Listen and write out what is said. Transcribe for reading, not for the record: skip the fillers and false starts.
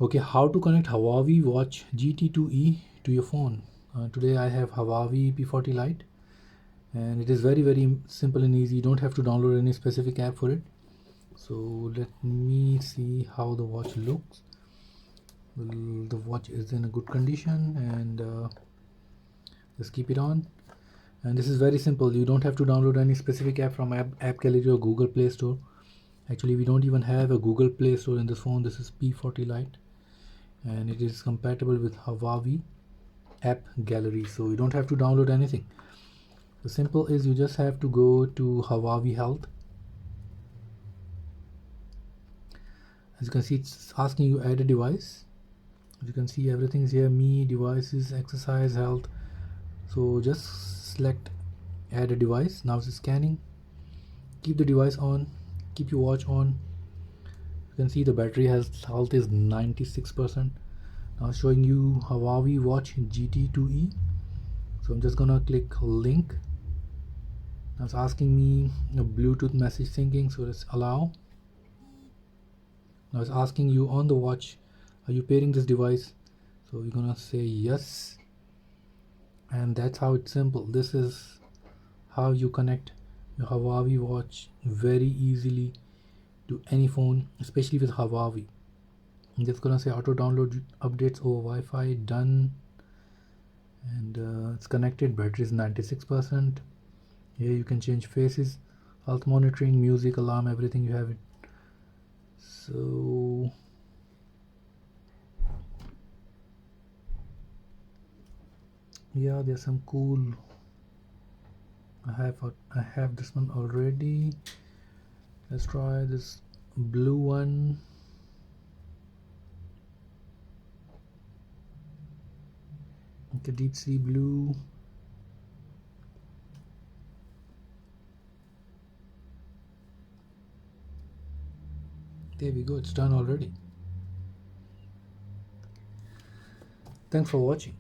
Okay, how to connect Huawei Watch GT2E to your phone? Today I have Huawei P40 Lite, and it is very simple and easy. You don't have to download any specific app for it. So let me see how the watch looks. Well, the watch is in a good condition, and just keep it on. And this is very simple. You don't have to download any specific app from app Gallery or Google Play Store. Actually, we don't even have a Google Play Store in this phone. This is P40 Lite, and it is compatible with Huawei app gallery, so you don't have to download anything. The simple is you just have to go to Huawei Health. As you can see, it's asking you add a device. As you can see, everything is here: me, devices, exercise, health. So just select add a device. Now it's scanning. Keep the device on, keep your watch on. You can see the battery health is 96%. Now showing you Huawei Watch GT2E. So I'm just gonna click link. Now it's asking me a Bluetooth message syncing, so let's allow. Now it's asking you on the watch, are you pairing this device? So you're gonna say yes, and that's how it's simple. This is how you connect your Huawei watch very easily to any phone, especially with Huawei. I'm just gonna say auto download updates over Wi-Fi, done, and it's connected. Battery is 96%. Here you can change faces, health monitoring, music, alarm, everything you have it. So yeah, there's some cool. I have this one already. Let's try this blue one. Okay, deep sea blue. There we go, it's done already. Thanks for watching.